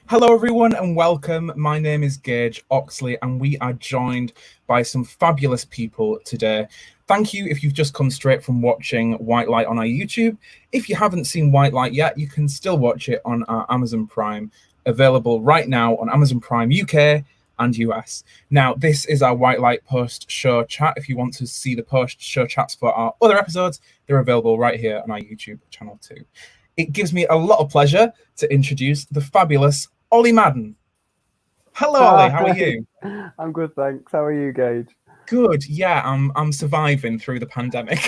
Hello, everyone, and welcome. My name is Gage Oxley, and we are joined by some fabulous people today. Thank you if you've just come straight from watching Whitelight on our YouTube. If you haven't seen Whitelight yet, you can still watch it on our Amazon Prime, available right now on Amazon Prime UK and US. Now, this is our Whitelight post-show chat. If you want to see the post-show chats for our other episodes, they're available right here on our YouTube channel too. It gives me a lot of pleasure to introduce the fabulous Ollie Madden. Hello, Ollie. How are you? I'm good, thanks. How are you, Gage? Good. Yeah, I'm surviving through the pandemic.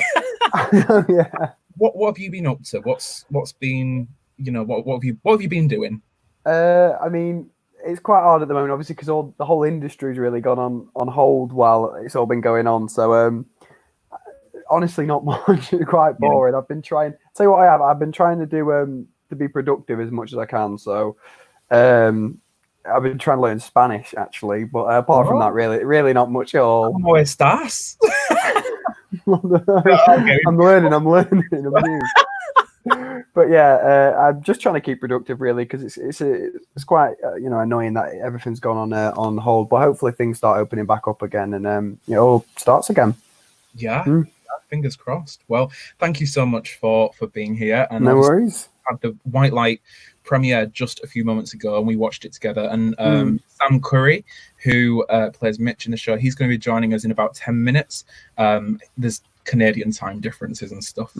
Yeah. What have you been up to? What's been what have you been doing? I mean, it's quite hard at the moment, obviously, because all the whole industry's really gone on hold while it's all been going on. So, honestly, not much. It's quite boring. I've been trying. Tell you what, I've been trying to do to be productive as much as I can. So, I've been trying to learn Spanish actually, but apart from that, really not much at all. ¿Cómo estás? I'm learning. I'm new. But yeah, I'm just trying to keep productive really because it's quite annoying that everything's gone on hold. But hopefully things start opening back up again and it all starts again. Yeah, fingers crossed. Well, thank you so much for being here. And no worries. Had the Whitelight premiere just a few moments ago, and we watched it together. And Sam Curry, who plays Mitch in the show, he's going to be joining us in about 10 minutes. There's Canadian time differences and stuff.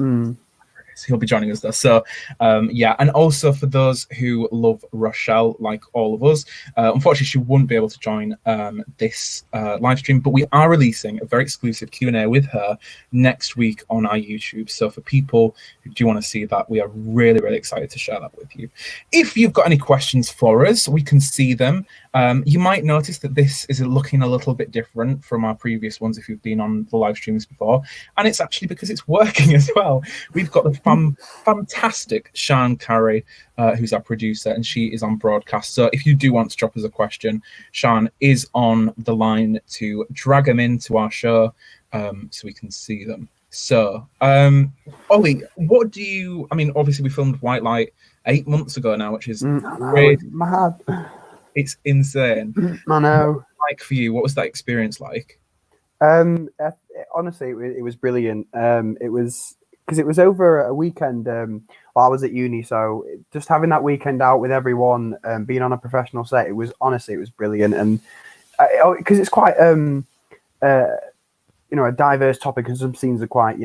He'll be joining us there. So, and also for those who love Rochelle, like all of us, unfortunately she wouldn't be able to join this live stream, but we are releasing a very exclusive Q&A with her next week on our YouTube. So for people who do want to see that, we are really, really excited to share that with you. If you've got any questions for us, we can see them. You might notice that this is looking a little bit different from our previous ones if you've been on the live streams before, and it's actually because it's working as well. We've got the fantastic Sian Carey, who's our producer, and she is on broadcast. So if you do want to drop us a question, Sian is on the line to drag them into our show so we can see them. So, Ollie, what do you... I mean, obviously we filmed Whitelight 8 months ago now, which is it's mad. It's insane. I know. Like for you, what was that experience like? Honestly, it was brilliant. It was because it was over a weekend while I was at uni. So just having that weekend out with everyone, being on a professional set, it was brilliant. And because it's quite a diverse topic, and some scenes are quite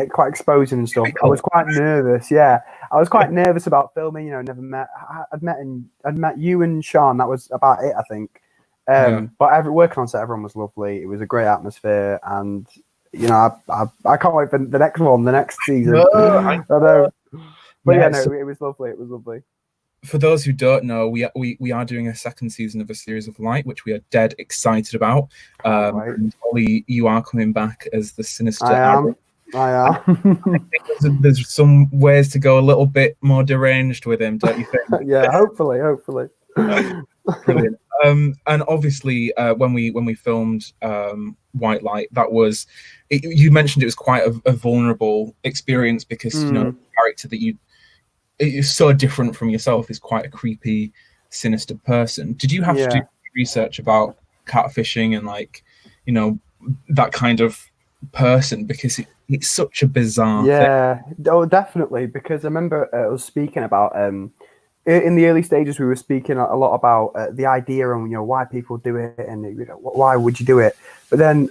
quite exposing and stuff. I was quite nervous. Yeah, I was quite nervous about filming. Never met. I'd met you and Sian. That was about it, I think. But working on set, everyone was lovely. It was a great atmosphere, and I can't wait for the next one, the next season. I know. But it was lovely. It was lovely. For those who don't know, we are doing a second season of A Series of Light, which we are dead excited about. Ollie, you are coming back as the sinister. I am. I think there's some ways to go a little bit more deranged with him, don't you think? Yeah, hopefully. Brilliant. And obviously, when we filmed Whitelight, that was you mentioned it was quite a vulnerable experience because the character that is so different from yourself is quite a creepy, sinister person. Did you have to do research about catfishing and that kind of person, because it's such a bizarre thing? Oh, definitely, because I remember I was speaking about in the early stages we were speaking a lot about the idea and why people do it and why would you do it, but then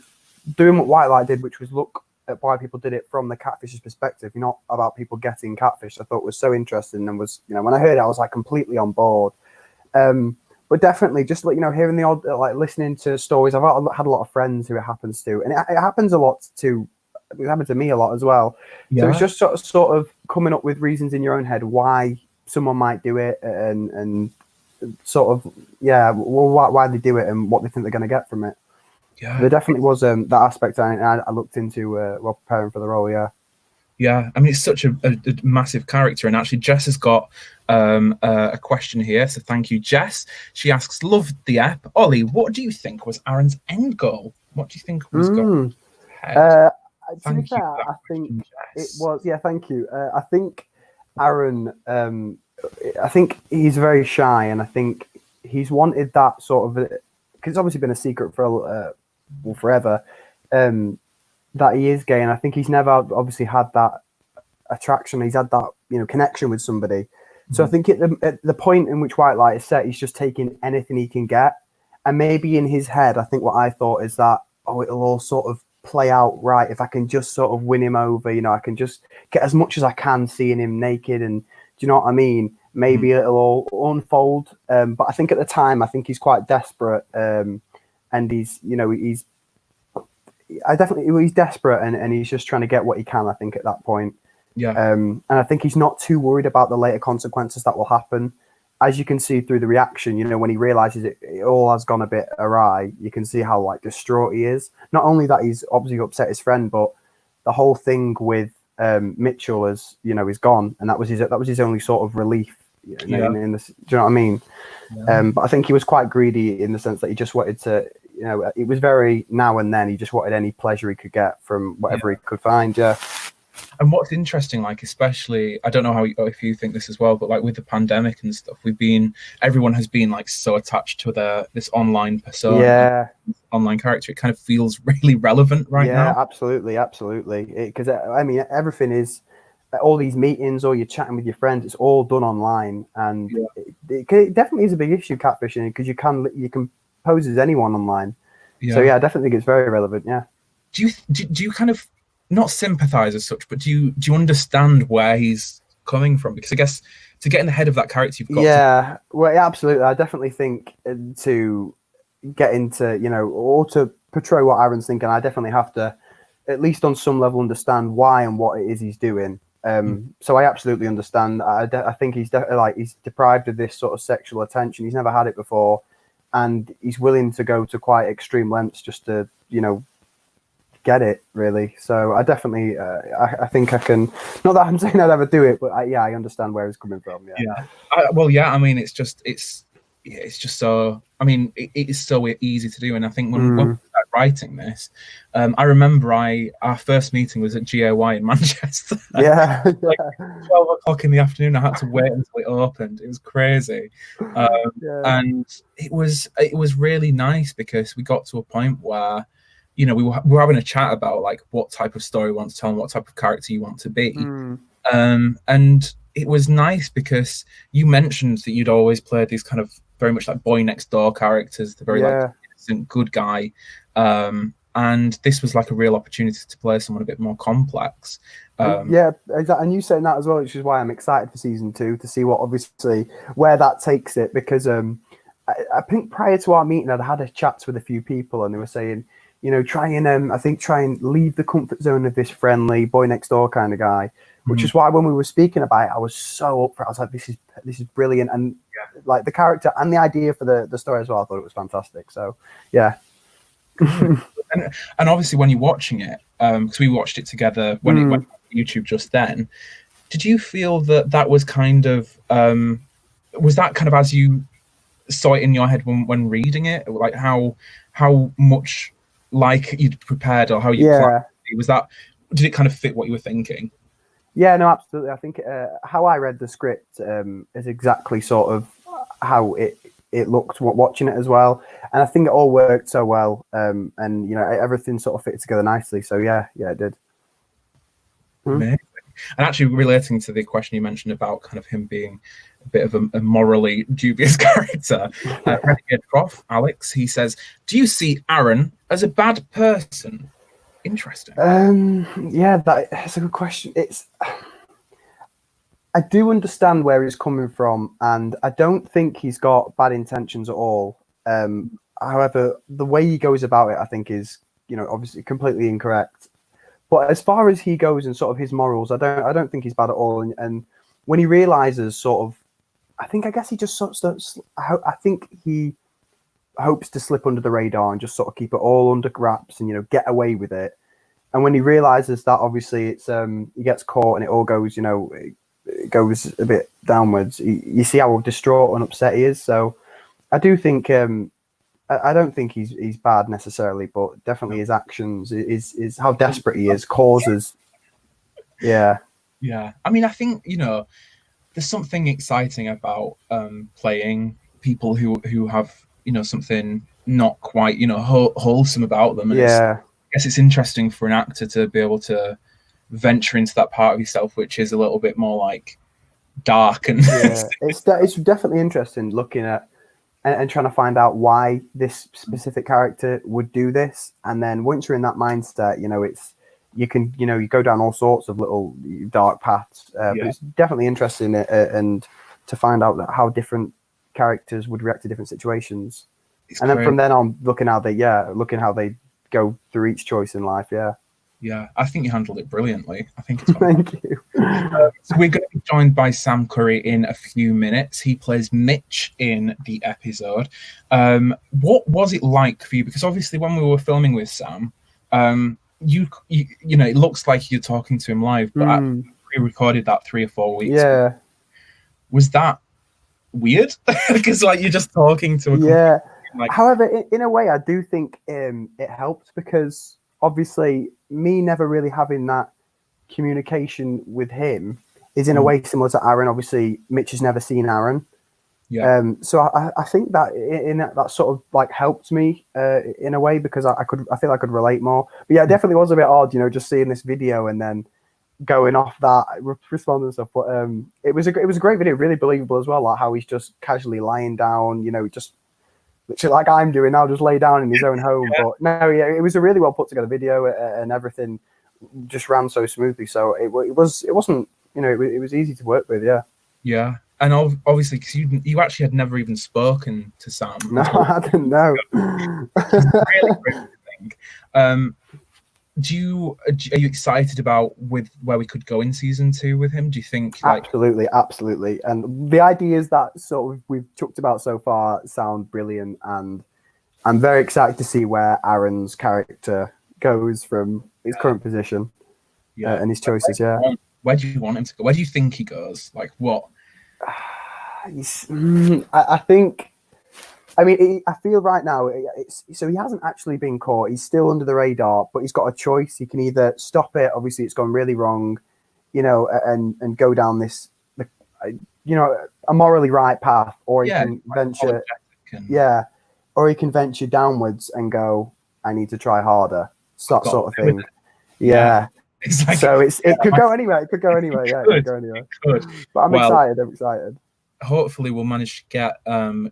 doing what Whitelight did, which was look at why people did it from the catfish's perspective, not about people getting catfished, I thought was so interesting, and was when I heard it I was like completely on board. But definitely just hearing the odd listening to stories. I've had a lot of friends who it happens to, and it happens a lot to. It happened to me a lot as well. So it's just sort of coming up with reasons in your own head why someone might do it, and sort of why they do it and what they think they're going to get from it. There definitely was that aspect I looked into while preparing for the role. Yeah, I mean, it's such a massive character. And actually, Jess has got a question here. So thank you, Jess. She asks, loved the ep. Ollie, what do you think was Aaron's end goal? What do you think was going ahead? To be fair, I think it was. Yeah, thank you. I think Aaron I think he's very shy, and I think he's wanted that sort of, because it's obviously been a secret for forever, that he is gay, and I think he's never obviously had that attraction. He's had that connection with somebody. So I think at the point in which Whitelight is set, he's just taking anything he can get, and maybe in his head, I think what I thought is that it'll all sort of play out right if I can just sort of win him over. I can just get as much as I can seeing him naked, and do you know what I mean? Maybe it'll all unfold. But I think at the time, I think he's quite desperate, and he's desperate, and he's just trying to get what he can. I think at that point. Yeah. And I think he's not too worried about the later consequences that will happen. As you can see through the reaction, when he realizes it all has gone a bit awry, you can see how distraught he is. Not only that he's obviously upset his friend, but the whole thing with Mitchell is gone, and that was his only sort of relief. In this, do you know what I mean? Yeah. But I think he was quite greedy in the sense that he just wanted to. It was very now and then. He just wanted any pleasure he could get from whatever he could find. Yeah. And what's interesting, especially, I don't know if you think this as well, but with the pandemic and stuff, everyone has been so attached to this online persona, online character. It kind of feels really relevant right now. Yeah, absolutely. Because everything is, all these meetings, or you're chatting with your friends, it's all done online, and it definitely is a big issue, catfishing, because you can pose as anyone online. So I definitely think it's very relevant. Yeah. Do you kind of not sympathize as such, but do you understand where he's coming from? Because I guess to get in the head of that character, you've got well, absolutely. I definitely think to get into or to portray what Aaron's thinking, I definitely have to at least on some level understand why and what it is he's doing. So I absolutely understand. I think he's he's deprived of this sort of sexual attention. He's never had it before, and he's willing to go to quite extreme lengths just to get it, really. So I definitely I think I can, not that I'm saying I'd ever do it, but I understand where he's coming from. I mean, it's just so, I mean, it is so easy to do. And I think when we started writing this, I remember our first meeting was at GAY in Manchester. 12 o'clock in the afternoon. I had to wait until it opened. It was crazy. And it was really nice because we got to a point where we were having a chat about what type of story you want to tell and what type of character you want to be. And it was nice because you mentioned that you'd always played these kind of very much boy next door characters, the very innocent good guy. And this was a real opportunity to play someone a bit more complex. Exactly. And you saying that as well, which is why I'm excited for season 2 to see where that takes it. Because I think prior to our meeting, I'd had a chat with a few people, and they were saying, try and leave the comfort zone of this friendly boy next door kind of guy. Which is why when we were speaking about it, I was so up for it. I was like, this is brilliant. And the character and the idea for the story as well, I thought it was fantastic. So, yeah. and obviously when you're watching it, because we watched it together when it went on YouTube just then, did you feel that was kind of, was that kind of as you saw it in your head when reading it? How much you'd prepared or how you planned it? Did it kind of fit what you were thinking? Yeah, no, absolutely. I think how I read the script is exactly sort of how it looked watching it as well. And I think it all worked so well. And, everything sort of fit together nicely. So, yeah, it did. Amazing. And actually relating to the question you mentioned about kind of him being a bit of a morally dubious character, Renegade Prof, Alex, he says, do you see Aaron as a bad person? Interesting. That's a good question. I do understand where he's coming from, and I don't think he's got bad intentions at all. However, the way he goes about it, I think, is obviously completely incorrect. But as far as he goes and sort of his morals, I don't think he's bad at all. And when he realizes sort of, I guess he just sort of, I think he hopes to slip under the radar and just sort of keep it all under wraps and get away with it. And when he realizes that obviously it's he gets caught and it all goes it goes a bit downwards, you see how distraught and upset he is. So I do think I don't think he's bad necessarily, but definitely his actions is how desperate he is causes. I mean, I think there's something exciting about playing people who have something not quite wholesome about them, and Yeah. I guess it's interesting for an actor to be able to venture into that part of yourself which is a little bit more like dark and Yeah, it's definitely interesting looking at and trying to find out why this specific character would do this, and then once you're in that mindset, it's you can you go down all sorts of little dark paths, but yeah, it's definitely interesting and to find out that how different characters would react to different situations, it's and then crazy. from then on, looking how they go through each choice in life. Yeah, Yeah, I think you handled it brilliantly. I think it's thank you. so we're going to be joined by Sam Curry in a few minutes. He plays Mitch in the episode. What was it like for you? Because obviously, when we were filming with Sam, you know, it looks like you're talking to him live, but Mm, we recorded that 3 or 4 weeks. yeah. Was that weird? Because like you're just talking to a Yeah. like However, in a way, I do think it helped because obviously me never really having that communication with him is in a way similar to Aaron. Obviously, Mitch has never seen Aaron. yeah, So I think that in that sort of like helped me in a way because I feel I could relate more. But yeah, it definitely was a bit odd, just seeing this video and then going off that responding and stuff. But it was a great video, really believable as well. Like how he's just casually lying down, just literally like I'm doing now, just lay down in his own home. yeah, But no, yeah, it was a really well put together video, and everything just ran so smoothly. So it wasn't it was easy to work with. Yeah. yeah. And obviously, because you actually had never even spoken to Sam No, until I didn't know. really great thing. Are you excited about with where we could go in season 2 with him? Do you think like Absolutely. And the ideas that sort of we've talked about so far sound brilliant, and I'm very excited to see where Aaron's character goes from his current position yeah, and his choices. Yeah. where do you want him to go? Where do you think he goes? Like what? I think. I mean, I feel right now. So he hasn't actually been caught. He's still under the radar, but he's got a choice. He can either stop it. Obviously, it's gone really wrong, and go down this, a morally right path, or he Yeah, can venture, and or he can venture downwards and go, I need to try harder. That sort of thing. yeah. Yeah. It's like So it could go anywhere. It could go anywhere. Yeah, it could go anywhere. Good. But I'm excited. I'm excited. Hopefully we'll manage to get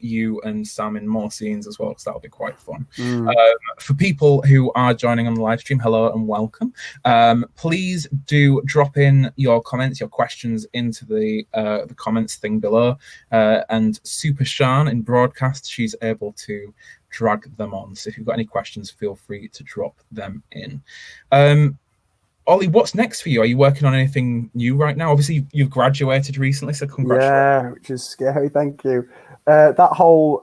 you and Sam in more scenes as well, because that'll be quite fun. For people who are joining on the live stream, hello and welcome. Please do drop in your comments, your questions into the comments thing below, and Super Shan in broadcast, she's able to drag them on. So if you've got any questions, feel free to drop them in. Ollie, what's next for you? Are you working on anything new right now? Obviously, you've graduated recently, so congratulations. Yeah, which is scary. Thank you. That whole,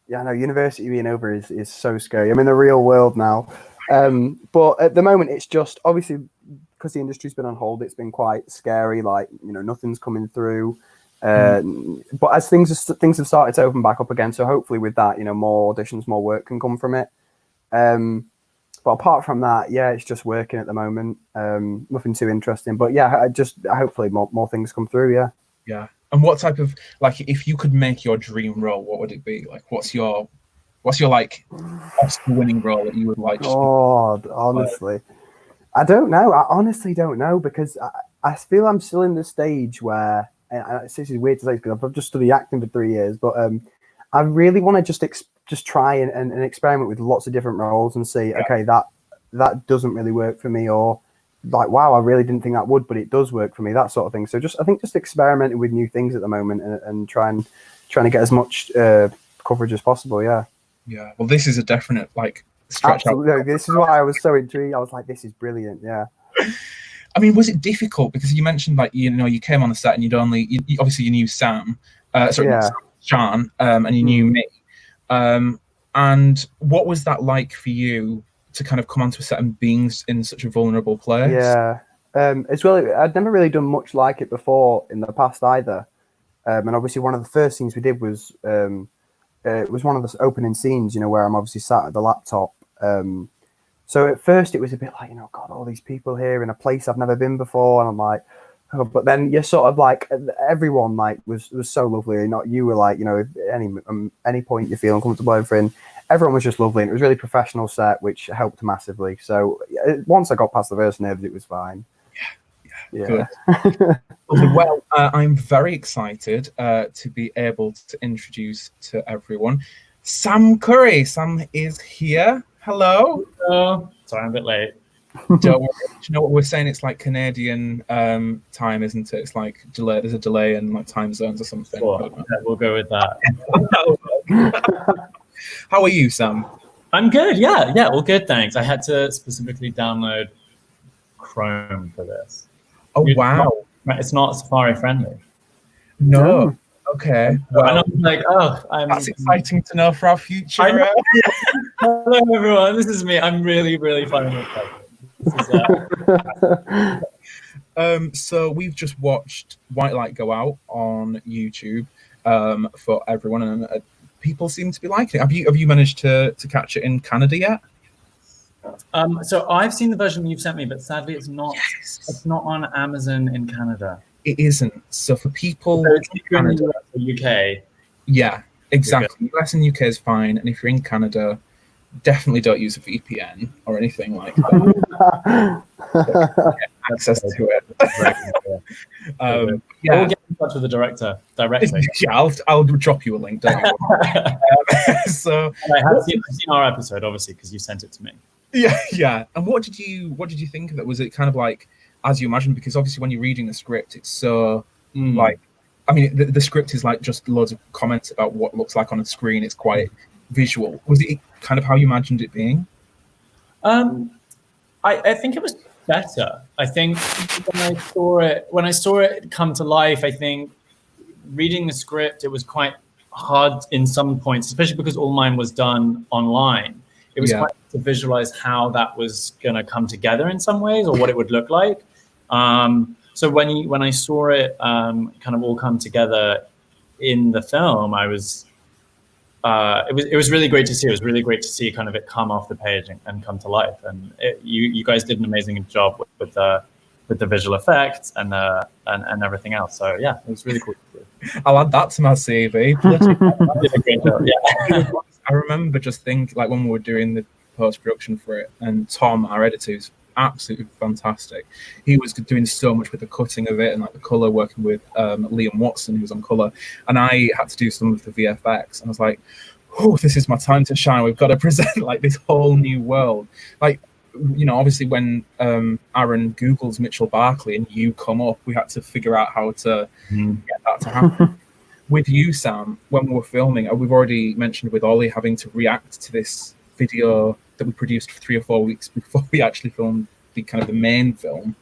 university being over is so scary. I'm in the real world now. But at the moment, it's just obviously because the industry's been on hold, it's been quite scary. Like, nothing's coming through. But as things have started to open back up again, so hopefully with that, more auditions, more work can come from it. But apart from that, yeah, it's just working at the moment. Nothing too interesting. But yeah, hopefully more things come through. Yeah. Yeah. And what type of, like, if you could make your dream role, what would it be? Like, what's your like Oscar-winning role that you would like? Oh, honestly, I don't know. I honestly don't know because I feel I'm still in the stage where, and this is weird to say because I've just studied acting for 3 years, but I really want to just try and experiment with lots of different roles and see, okay, that doesn't really work for me, or like, wow, I really didn't think that would, but it does work for me, that sort of thing. So I think just experimenting with new things at the moment and trying to get as much coverage as possible. Yeah. Yeah. Well, this is a definite like stretch. Absolutely. No, this is why I was so intrigued. I was like, this is brilliant. Yeah. I mean, was it difficult because you mentioned like you came on the set and obviously you knew Sam, Sean, and you knew me. And what was that like for you to kind of come onto a set and being in such a vulnerable place? Yeah. As well, I'd never really done much like it before in the past either. And obviously one of the first scenes we did was it was one of the opening scenes, where I'm obviously sat at the laptop. So at first it was a bit like, God, all these people here in a place I've never been before. And I'm like, But then you're sort of like everyone like was so lovely. Not you were like, you know, if any point you feel uncomfortable, everything. Everyone was just lovely, and it was really professional set, which helped massively. So once I got past the first nerves, it was fine. Good. Well, I'm very excited to be able to introduce to everyone Sam Curry. Sam is here. Hello. Sorry, I'm a bit late. Don't worry. Do you know what we're saying? It's like Canadian time, isn't it? It's like delay. There's a delay in like time zones or something. Sure. Yeah, we'll go with that. How are you, Sam? I'm good. Yeah, all good. Thanks. I had to specifically download Chrome for this. Oh wow! It's not Safari friendly. No. Okay. Well, I'm like, that's exciting to know for our future. Hello, everyone. This is me. I'm really, really finally excited. So we've just watched Whitelight go out on YouTube for everyone, and people seem to be liking it. Have you managed to catch it in Canada yet? So I've seen the version you've sent me, but sadly it's not. Yes. It's not on Amazon in Canada. It isn't. So for people in Canada, in the US or UK. Yeah, exactly. US and UK is fine, and if you're in Canada, definitely don't use a VPN or anything like that. Get access to it. We'll get in touch with the director directly. Yeah, I'll drop you a link. Don't you? So and I've seen our episode, obviously, because you sent it to me. Yeah. And what did you think of it? Was it kind of like as you imagined? Because obviously, when you're reading the script, it's so like, I mean, the script is like just loads of comments about what it looks like on a screen. It's quite visual. Was it kind of how you imagined it being? I think it was better. I think when I saw it come to life, I think reading the script, it was quite hard in some points, especially because all mine was done online. It was quite hard to visualize how that was going to come together in some ways, or what it would look like. So when I saw it kind of all come together in the film, I was it was really great to see. It was really great to see kind of it come off the page and come to life. And you guys did an amazing job with the visual effects and everything else. So yeah, it was really cool. I'll add that to my CV. Did a great job. Yeah. I remember just thinking, like when we were doing the post-production for it, and Tom, our editor, who's absolutely fantastic. He was doing so much with the cutting of it and like the color, working with Liam Watson, who was on color, and I had to do some of the VFX. And I was like, "Oh, this is my time to shine. We've got to present like this whole new world." Like, you know, obviously when Aaron Googles Mitchell Barclay and you come up, we had to figure out how to get that to happen. With you, Sam, when we were filming, we've already mentioned with Ollie having to react to this video that we produced for 3 or 4 weeks before we actually filmed the main film.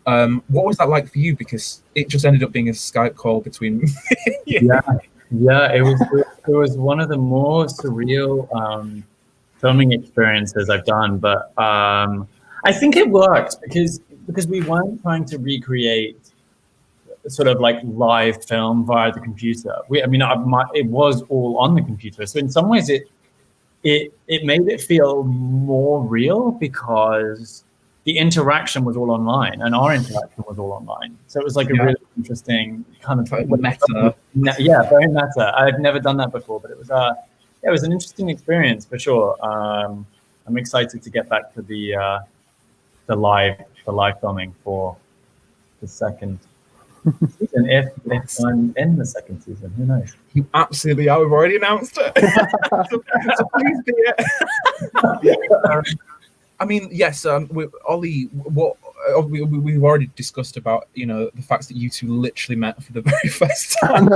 What was that like for you? Because it just ended up being a Skype call between Yeah, it was one of the more surreal filming experiences I've done, but I think it worked because we weren't trying to recreate sort of like live film via the computer. It was all on the computer, so in some ways it made it feel more real because the interaction was all online and our interaction was all online. So it was like a really interesting kind of meta. Yeah, very meta. I've never done that before, but it was an interesting experience for sure. I'm excited to get back to the live filming for the second season. If I'm in the second season, who knows? You absolutely are. We've already announced it. so please be it. I mean, yes, with Ollie, what we've already discussed about, you know, the fact that you two literally met for the very first time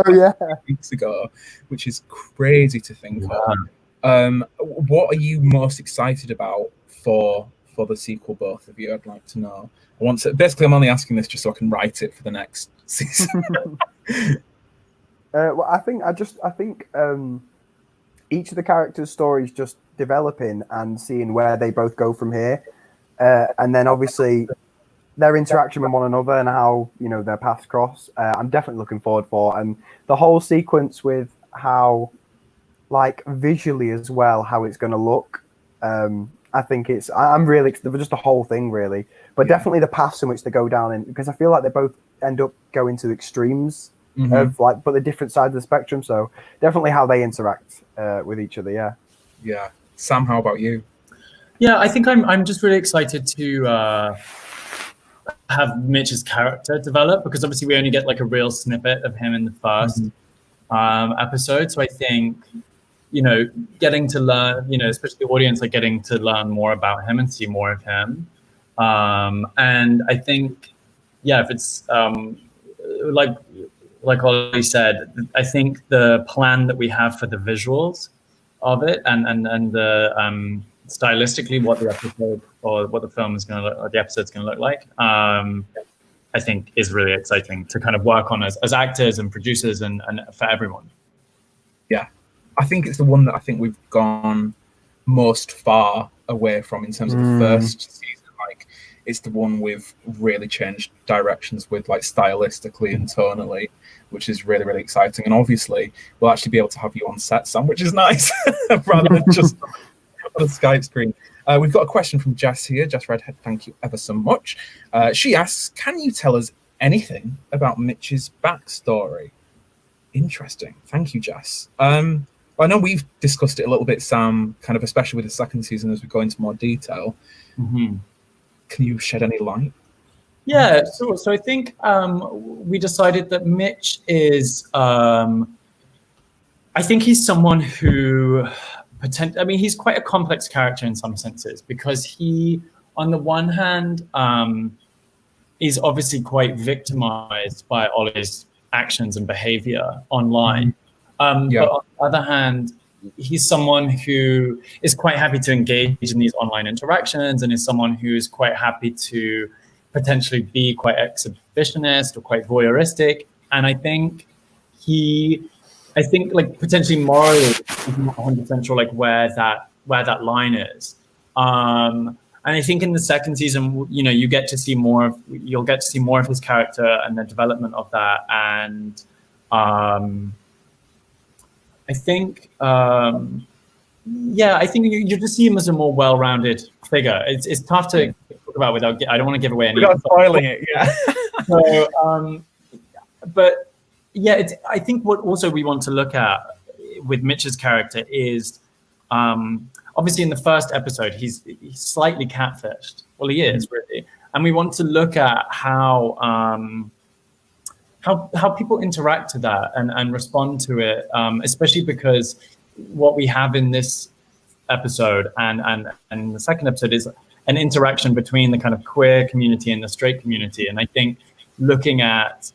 weeks ago, which is crazy to think of. What are you most excited about for the sequel, both of you? I'd like to know. Basically, I'm only asking this just so I can write it for the next season. Well, I think each of the characters' stories just developing and seeing where they both go from here, and then obviously their interaction with one another and how, you know, their paths cross. I'm definitely looking forward for, and the whole sequence with how, like, visually as well, how it's going to look. I think I'm really just the whole thing really, but definitely the paths in which they go down in, because I feel like they're both end up going to the extremes of like, but the different sides of the spectrum. So definitely how they interact with each other. Yeah. Yeah. Sam, how about you? Yeah, I think I'm just really excited to have Mitch's character develop, because obviously we only get like a real snippet of him in the first episode. So I think, getting to learn, especially the audience, like getting to learn more about him and see more of him. And I think, if it's like Ollie said, I think the plan that we have for the visuals of it and the stylistically what the episode or what the film is going to look, or the episode's going to look like, I think is really exciting to kind of work on as actors and producers and for everyone. Yeah, I think it's the one that I think we've gone most far away from in terms of the first season. Like, it's the one we've really changed directions with, like stylistically and tonally, which is really, really exciting. And obviously, we'll actually be able to have you on set, Sam, which is nice, rather than just on a Skype screen. We've got a question from Jess here. Jess Redhead, thank you ever so much. She asks, can you tell us anything about Mitch's backstory? Interesting. Thank you, Jess. I know we've discussed it a little bit, Sam, kind of especially with the second season as we go into more detail. Can you shed any light? Yeah, so I think we decided that Mitch is, I think he's someone who, he's quite a complex character in some senses, because he, on the one hand, is obviously quite victimized by Ollie's actions and behavior online. But on the other hand, he's someone who is quite happy to engage in these online interactions, and is someone who is quite happy to potentially be quite exhibitionist or quite voyeuristic. And I think like potentially morally, he's not 100% sure like where that line is. And I think in the second season, you'll get to see more of his character and the development of that. And I think, I think you just see him as a more well-rounded figure. It's tough to talk about without. I don't want to give away any. Without spoiling it, yeah. So, but yeah, I think what also we want to look at with Mitch's character is, obviously in the first episode he's slightly catfished. Well, he is really, and we want to look at how people interact to that and respond to it, especially because what we have in this episode and the second episode is an interaction between the kind of queer community and the straight community. And I think looking at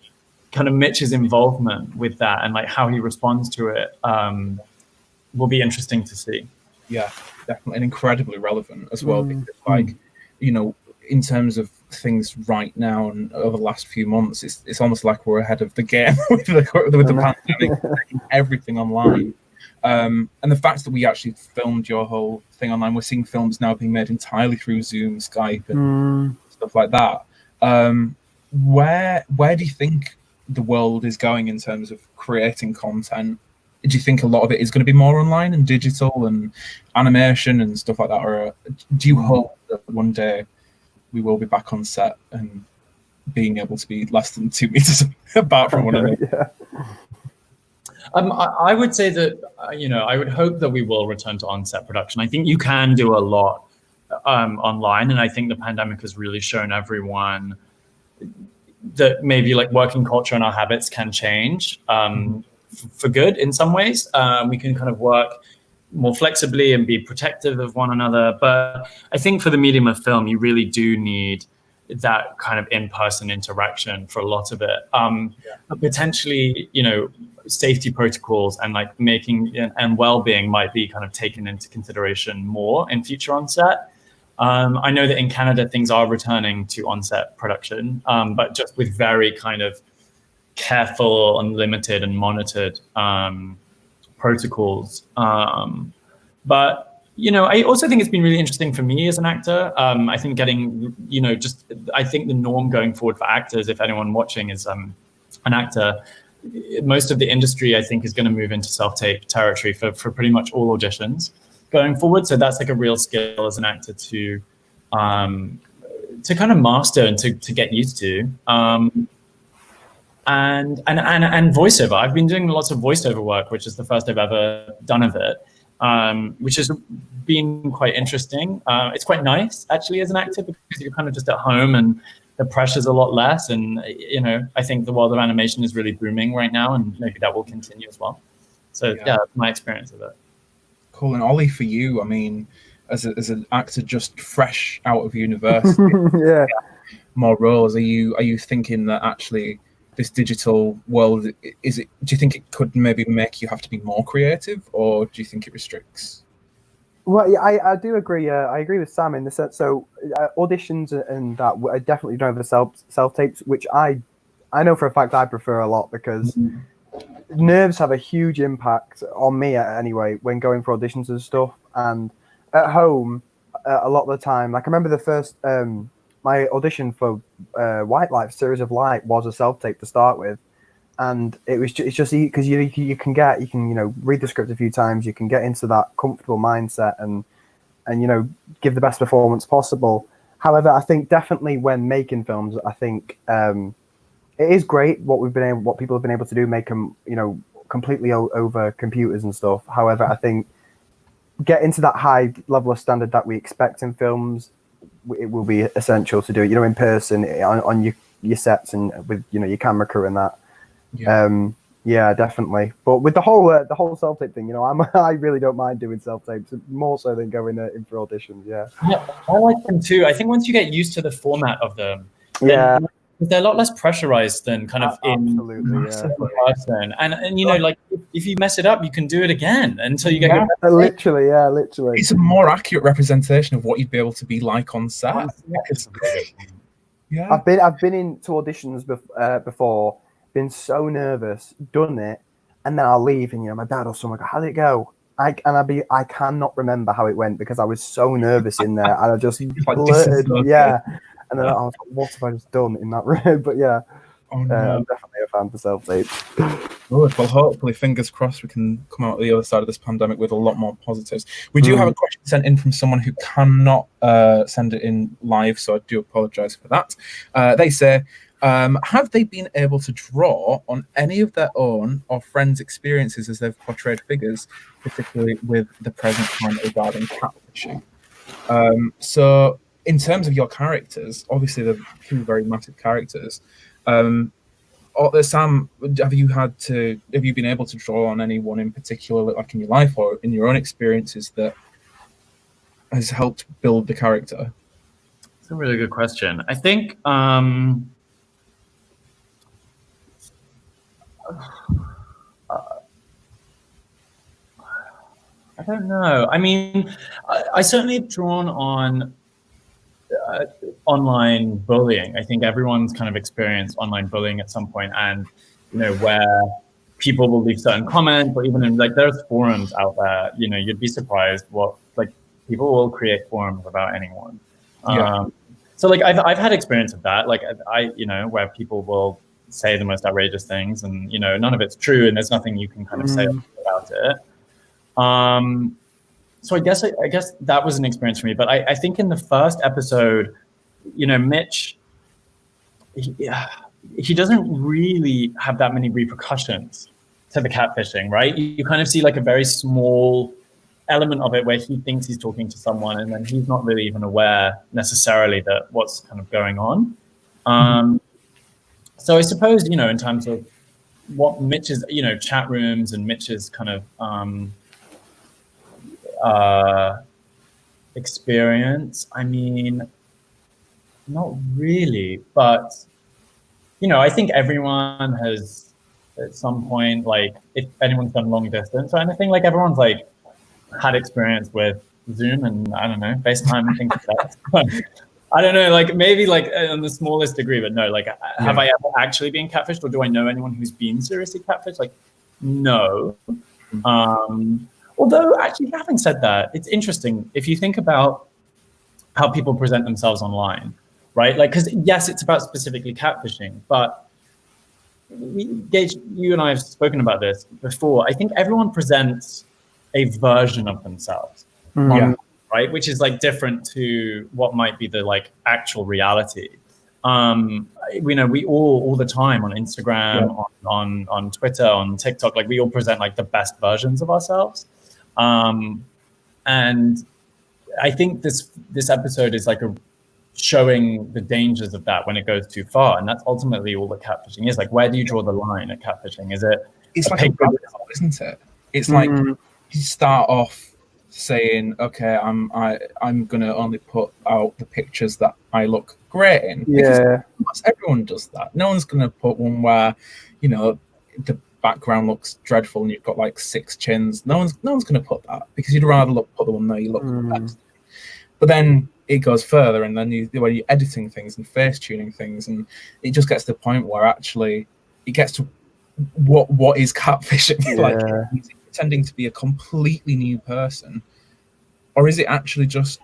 kind of Mitch's involvement with that and like how he responds to it will be interesting to see. Yeah, definitely, and incredibly relevant as well, because like, in terms of things right now and over the last few months, it's almost like we're ahead of the game with the pandemic, everything online. And the fact that we actually filmed your whole thing online, we're seeing films now being made entirely through Zoom, Skype, and stuff like that. Where do you think the world is going in terms of creating content? Do you think a lot of it is going to be more online and digital and animation and stuff like that, or do you hope that one day we will be back on set and being able to be less than 2 meters apart from one another? I would say that, I would hope that we will return to on-set production. I think you can do a lot online, and I think the pandemic has really shown everyone that maybe like working culture and our habits can change for good in some ways. We can kind of work more flexibly and be protective of one another. But I think for the medium of film, you really do need that kind of in-person interaction for a lot of it. But potentially, safety protocols and like making and well-being might be kind of taken into consideration more in future on set. I know that in Canada, things are returning to on-set production, but just with very kind of careful and limited and monitored protocols. But I also think it's been really interesting for me as an actor. I think getting, I think the norm going forward for actors, if anyone watching is an actor, most of the industry, I think, is going to move into self-tape territory for pretty much all auditions going forward. So that's like a real skill as an actor to kind of master and to get used to. and voiceover. I've been doing lots of voiceover work, which is the first I've ever done of it, which has been quite interesting. It's quite nice actually as an actor because you're kind of just at home and the pressure's a lot less. And I think the world of animation is really booming right now, and maybe that will continue as well. So yeah, my experience of it. Cool. And Ollie, for you, I mean, as an actor just fresh out of university, Yeah. more roles, are you thinking that actually this digital world do you think it could maybe make you have to be more creative, or do you think it restricts? Well, yeah, I do agree. I agree with Sam in the sense. So auditions and that I definitely don't have the self tapes, which I know for a fact I prefer a lot because nerves have a huge impact on me anyway when going for auditions and stuff. And at home, a lot of the time, like I remember the first my audition for Whitelight, Series of Light, was a self tape to start with. And it's just because you can read the script a few times, you can get into that comfortable mindset and give the best performance possible. However, I think definitely when making films, I think it is great what people have been able to do, make them completely over computers and stuff. However, I think getting to that high level of standard that we expect in films, it will be essential to do it in person on your sets and with your camera crew and that. Yeah, definitely. But with the whole self tape thing, I really don't mind doing self tapes more so than going in for auditions. Yeah, I like them too. I think once you get used to the format of them, they're a lot less pressurized than kind of in person. And like if you mess it up, you can do it again until you get good. Literally. It's a more accurate representation of what you'd be able to be like on set. I've been into auditions before. Been so nervous, done it, and then I'll leave, and my dad or someone go, "How did it go?" I cannot remember how it went because I was so nervous in there, and I just blurted, and then I was like, "What have I just done in that room?" But yeah, I'm definitely a fan for self tape. Good. Well, hopefully, fingers crossed, we can come out the other side of this pandemic with a lot more positives. We do have a question sent in from someone who cannot send it in live, so I do apologise for that. They say, have they been able to draw on any of their own or friends' experiences as they've portrayed figures, particularly with the present climate regarding catfishing? So, in terms of your characters, obviously they're two very massive characters. Sam, have you been able to draw on anyone in particular, like in your life or in your own experiences, that has helped build the character? It's a really good question. I think I don't know. I mean, I certainly have drawn on online bullying. I think everyone's kind of experienced online bullying at some point, and where people will leave certain comments, or even in there's forums out there. You'd be surprised what people will create forums about anyone. So I've had experience of that. Where people will say the most outrageous things, and none of it's true, and there's nothing you can kind of say about it. So I guess that was an experience for me. But I think in the first episode, Mitch, he doesn't really have that many repercussions to the catfishing, right? You kind of see a very small element of it where he thinks he's talking to someone, and then he's not really even aware necessarily that what's kind of going on. So I suppose, in terms of what Mitch's, chat rooms and Mitch's kind of experience, I mean, not really, but I think everyone has at some point, if anyone's done long distance or anything, everyone's had experience with Zoom and I don't know, FaceTime and things like that. I don't know, maybe on the smallest degree, but no, have I ever actually been catfished, or do I know anyone who's been seriously catfished? No. Although, actually, having said that, it's interesting if you think about how people present themselves online, right? Because yes, it's about specifically catfishing, but Gage, you and I have spoken about this before. I think everyone presents a version of themselves, right? Which is different to what might be the actual reality. We all the time on Instagram, on Twitter, on TikTok, like we all present like the best versions of ourselves. And I think this episode is like showing the dangers of that when it goes too far. And that's ultimately all that catfishing is. Like, where do you draw the line at catfishing? Is it? It's like a rabbit hole, isn't it? It's like you start off saying, okay, I'm gonna only put out the pictures that I look great in. Because everyone does that. No one's gonna put one where, the background looks dreadful and you've got like 6 chins. No one's gonna put that, because you'd rather put the one that you look best. But then it goes further, and then when you're editing things and face tuning things, and it just gets to the point where actually it gets to what is catfishing? Like, is it pretending to be a completely new person, or is it actually just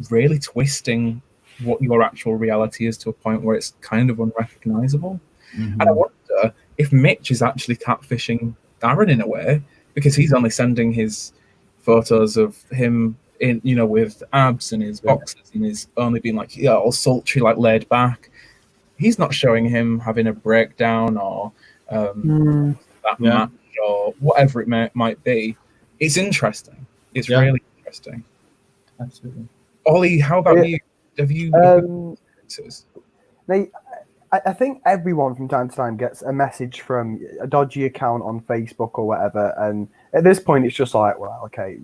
really twisting what your actual reality is to a point where it's kind of unrecognizable? And I wonder if Mitch is actually catfishing Aaron in a way, because he's only sending his photos of him in, with abs and his boxes, and he's only being like, all sultry, like laid back. He's not showing him having a breakdown or match or whatever it might be. It's interesting. It's really interesting. Absolutely. Ollie, how about you? Have you? I think everyone from time to time gets a message from a dodgy account on Facebook or whatever, and at this point it's just like, well, okay,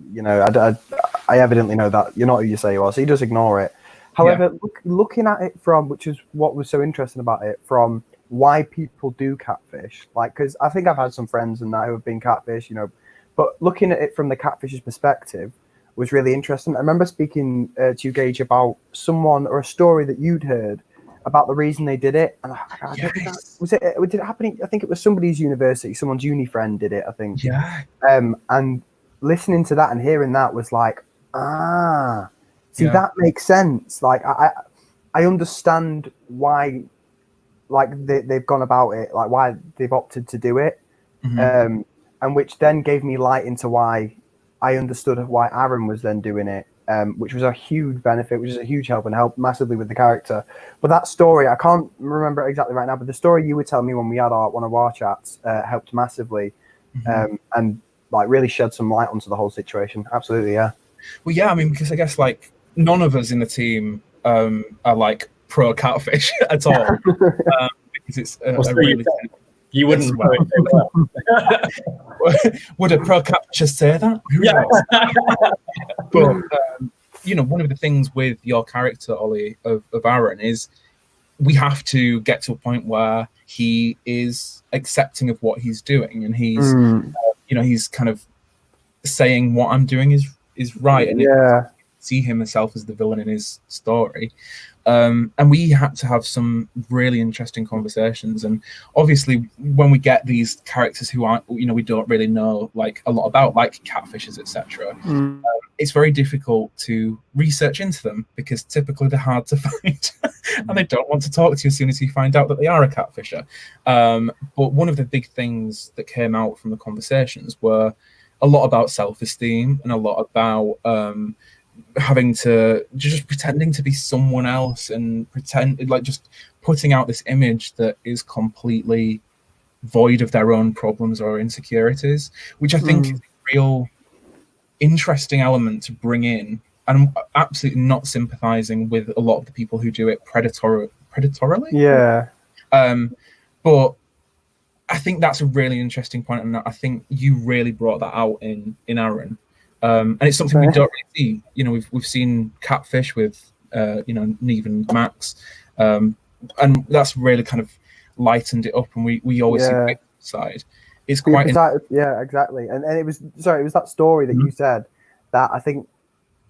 I evidently know that you're not who you say you are, so you just ignore it. However, looking at it from, which is what was so interesting about it, from why people do catfish, like, because I think I've had some friends and that who have been catfish, but looking at it from the catfish's perspective was really interesting. I remember speaking to you, Gage, about someone or a story that you'd heard about the reason they did it, and did it happen? I think it was somebody's university, someone's uni friend did it, I think. And listening to that and hearing that was like, that makes sense. Like, I understand why, like, they've gone about it, like why they've opted to do it, and which then gave me light into why I understood why Aaron was then doing it. Which was a huge benefit, which is a huge help and helped massively with the character. But that story, I can't remember it exactly right now, but the story you were telling me when we had one of our chats helped massively, and like really shed some light onto the whole situation. Absolutely, yeah. Well, yeah, I mean, because I guess like none of us in the team are like pro catfish at all, because it's a really. You wouldn't. Would a pro catcher say that? Yeah. But one of the things with your character, Ollie, of Aaron, is we have to get to a point where he is accepting of what he's doing, and he's, he's kind of saying what I'm doing is right, and see himself as the villain in his story. And we had to have some really interesting conversations. And obviously, when we get these characters who aren't, we don't really know like a lot about, like catfishes, etc., it's very difficult to research into them, because typically they're hard to find, and they don't want to talk to you as soon as you find out that they are a catfisher. But one of the big things that came out from the conversations were a lot about self-esteem and a lot about having to just pretending to be someone else, and just putting out this image that is completely void of their own problems or insecurities, which I think is a real interesting element to bring in. And I'm absolutely not sympathizing with a lot of the people who do it predatorily. But I think that's a really interesting point, and I think you really brought that out in Aaron. And it's something we don't really see. We've seen catfish with Neve and Max, and that's really kind of lightened it up. And we always see the victim side. It's quite exactly. And it was that story that you said that I think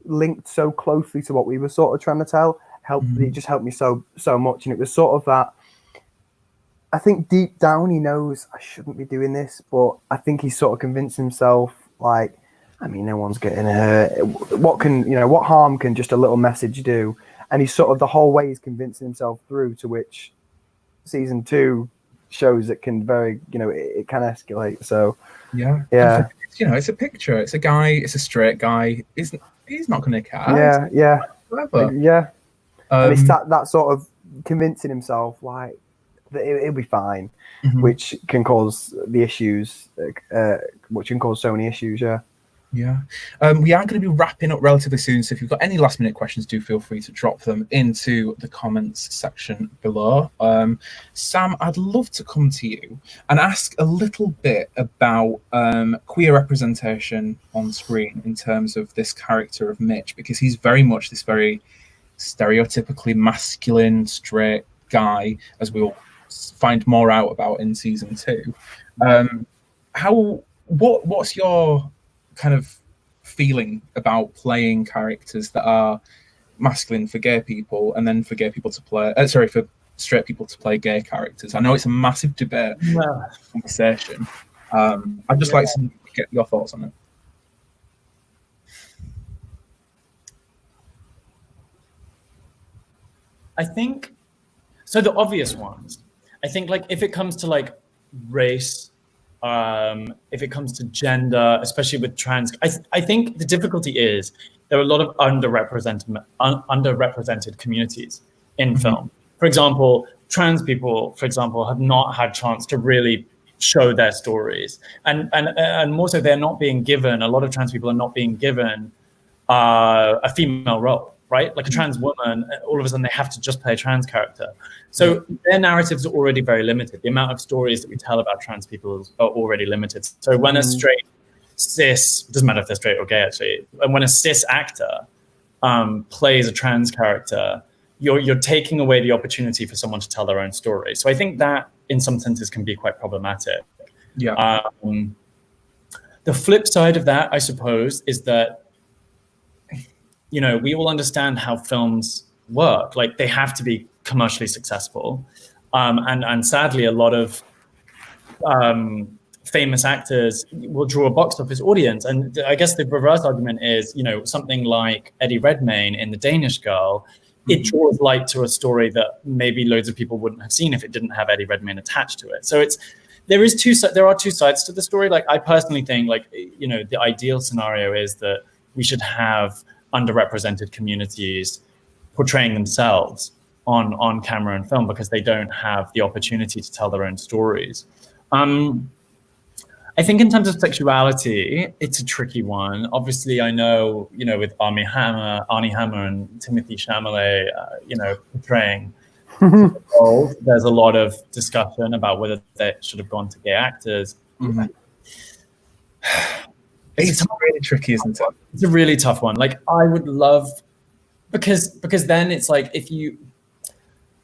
linked so closely to what we were sort of trying to tell. It just helped me so much, and it was sort of that. I think deep down he knows I shouldn't be doing this, but I think he's sort of convinced himself, like, I mean, no one's getting hurt. What harm can just a little message do? And he's sort of the whole way he's convincing himself through, to which season 2 shows it can it can escalate. So it's a picture. It's a guy. It's a straight guy. He's not going to care. Whatever. And it's that sort of convincing himself like that it'll be fine, Mhm. which can cause the issues, which can cause so many issues. Yeah. Yeah. We are going to be wrapping up relatively soon, so if you've got any last minute questions, do feel free to drop them into the comments section below. Sam, I'd love to come to you and ask a little bit about queer representation on screen in terms of this character of Mitch, because he's very much this very stereotypically masculine, straight guy, as we will find more out about in season 2. What's your kind of feeling about playing characters that are masculine for gay people, and then for gay people to play for straight people to play gay characters? I know it's a massive debate conversation. I'd just like to get your thoughts on it. I think so. The obvious ones, I think, like if it comes to like race, if it comes to gender, especially with trans, I think the difficulty is there are a lot of underrepresented communities in film. For example, trans people, for example, have not had chance to really show their stories, and more so, they're not being given. A lot of trans people are not being given a female role. Right? Like a trans woman, all of a sudden they have to just play a trans character. So their narratives are already very limited. The amount of stories that we tell about trans people are already limited. So when a straight, cis, doesn't matter if they're straight or gay actually, and when a cis actor plays a trans character, you're taking away the opportunity for someone to tell their own story. So I think that in some senses can be quite problematic. Yeah. The flip side of that, I suppose, is that we all understand how films work. Like they have to be commercially successful. And sadly, a lot of famous actors will draw a box office audience. And I guess the reverse argument is, something like Eddie Redmayne in The Danish Girl, it draws light to a story that maybe loads of people wouldn't have seen if it didn't have Eddie Redmayne attached to it. So there are two sides to the story. Like I personally think the ideal scenario is that we should have underrepresented communities portraying themselves on camera and film because they don't have the opportunity to tell their own stories. I think in terms of sexuality, it's a tricky one. Obviously, I know, with Armie Hammer and Timothée Chalamet, portraying roles, there's a lot of discussion about whether they should have gone to gay actors. It's really tricky, isn't it? It's a really tough one. Like I would love, because then it's like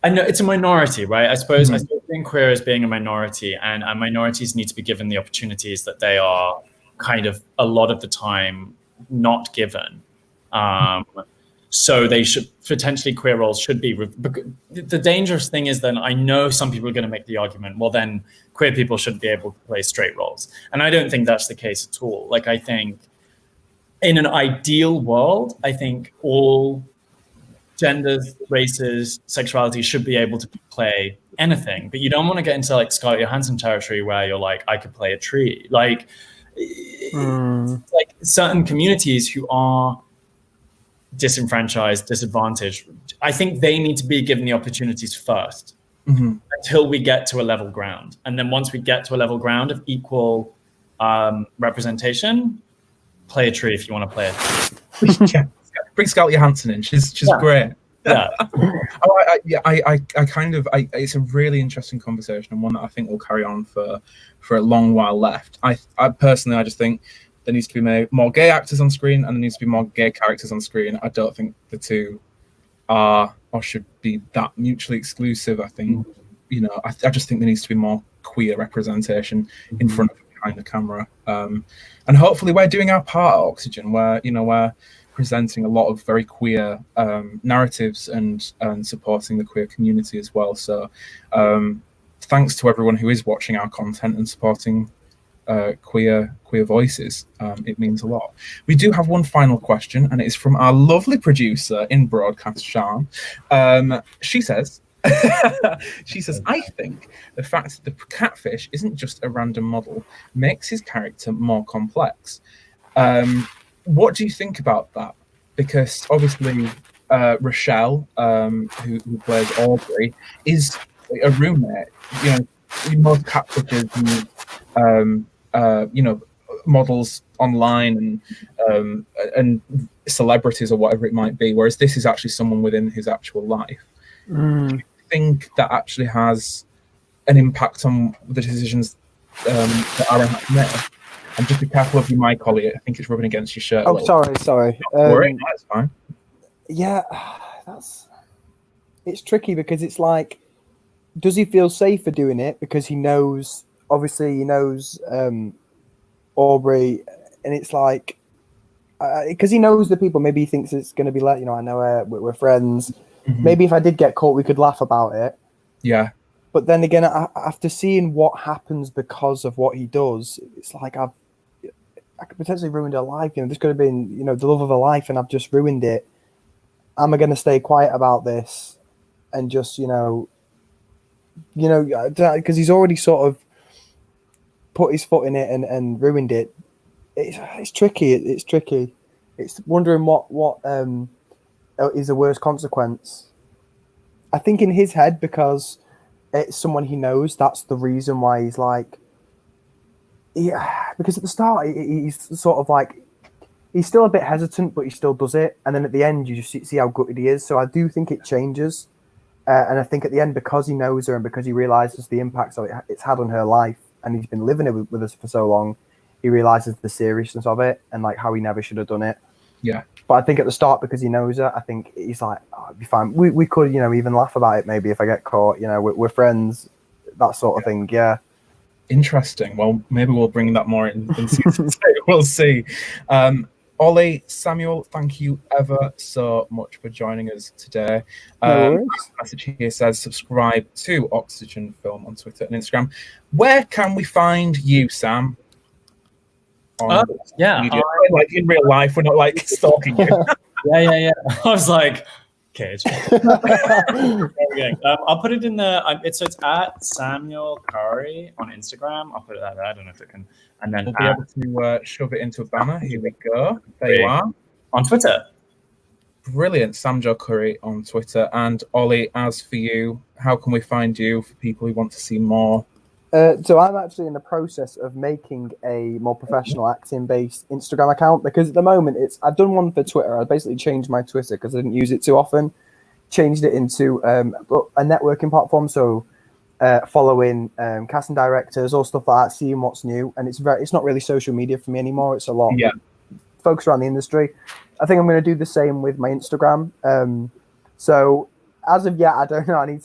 I know it's a minority, right? I suppose I still think queer as being a minority, and minorities need to be given the opportunities that they are kind of a lot of the time not given. So they should potentially queer roles should be. The dangerous thing is then I know some people are going to make the argument, well, then queer people should be able to play straight roles. And I don't think that's the case at all. Like I think in an ideal world, I think all genders, races, sexuality should be able to play anything. But you don't want to get into like Scarlett Johansson territory where you're like, I could play a tree. Like, like certain communities who are disenfranchised, disadvantaged, I think they need to be given the opportunities first until we get to a level ground. And then once we get to a level ground of equal representation, play a tree if you want to play it. Yeah. Bring Scarlett Johansson in. She's great. Yeah. It's a really interesting conversation and one that I think will carry on for a long while left. I personally just think there needs to be more gay actors on screen and there needs to be more gay characters on screen. I don't think the two are or should be that mutually exclusive. I think, I just think there needs to be more queer representation in front of and behind the camera. And hopefully we're doing our part at Oxygen where, we're presenting a lot of very queer narratives and supporting the queer community as well. So thanks to everyone who is watching our content and supporting queer voices. It means a lot. We do have one final question, and it's from our lovely producer in broadcast, Sean. She says, I think the fact that the catfish isn't just a random model makes his character more complex. What do you think about that? Because obviously Rochelle, who plays Aubrey, is a roommate. You know, most catfishes and models online and celebrities or whatever it might be, whereas this is actually someone within his actual life. Do you think that actually has an impact on the decisions that Aaron had to make? And just be careful of your mic, Ollie. I think it's rubbing against your shirt. Oh, sorry. Don't worry, that's fine. Yeah, it's tricky because it's like, does he feel safer doing it because he knows, obviously he knows Aubrey, and it's like, because he knows the people, maybe he thinks it's going to be like, I know her, we're friends. Mm-hmm. Maybe if I did get caught, we could laugh about it. Yeah. But then again, after seeing what happens because of what he does, it's like I could potentially ruined her life. This could have been, the love of her life, and I've just ruined it. Am I going to stay quiet about this and just, because he's already sort of put his foot in it and ruined it. It's tricky. It's tricky. It's wondering what is the worst consequence. I think in his head, because it's someone he knows, that's the reason why he's like, yeah, because at the start he's sort of like, he's still a bit hesitant, but he still does it. And then at the end, you just see how gutted he is. So I do think it changes. And I think at the end, because he knows her and because he realizes the impacts of it's had on her life, and he's been living it with us for so long, he realizes the seriousness of it and like how he never should have done it. Yeah. But I think at the start, because he knows her, I think he's like, oh, it'd be fine. We could, even laugh about it maybe if I get caught. We're friends, that sort of thing. Yeah. Interesting. Well, maybe we'll bring that more in season 2. We'll see. Ollie, Samuel, thank you ever so much for joining us today. No worries. Message here says subscribe to Oxygen Film on Twitter and Instagram. Where can we find you, Sam? Like in real life, we're not like stalking you. Yeah. I was like, okay. I'll put it in it's at Samuel Curry on Instagram. I'll put it there. I don't know if it can. And then we'll be able to shove it into a banner. Here we go. There you are. On Twitter. Brilliant. Sam Joe Curry on Twitter. And Ollie, as for you, how can we find you for people who want to see more? So I'm actually in the process of making a more professional acting-based Instagram account, because at the moment I've done one for Twitter. I basically changed my Twitter because I didn't use it too often. Changed it into a networking platform, so following casting directors, all stuff like that, seeing what's new. And it's not really social media for me anymore. It's a lot focused around the industry. I think I'm going to do the same with my Instagram. So as of yet, I don't know. I need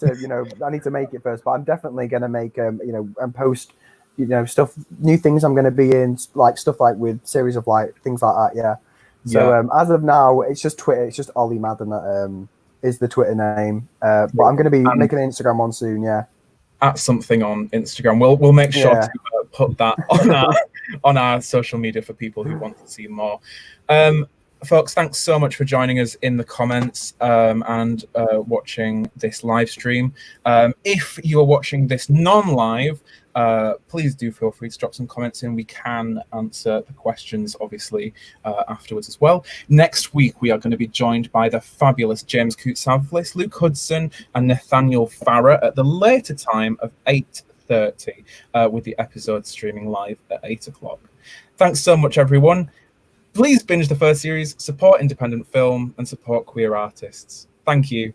to make it first, but I'm definitely going to make and post stuff, new things I'm going to be in, like stuff like with series of like things like that. Yeah. So as of now, it's just Twitter. It's just Ollie Madden that is the Twitter name. But I'm going to be making an Instagram one soon. Yeah. At something on Instagram. We'll make sure to put that on our social media for people who want to see more. Folks, thanks so much for joining us in the comments and watching this live stream. If you are watching this non-live, please do feel free to drop some comments in. We can answer the questions, obviously, afterwards as well. Next week, we are going to be joined by the fabulous James Coote-Savlis, Luke Hudson, and Nathaniel Farrer at the later time of 8:30, with the episode streaming live at 8 o'clock. Thanks so much, everyone. Please binge the first series, support independent film, and support queer artists. Thank you.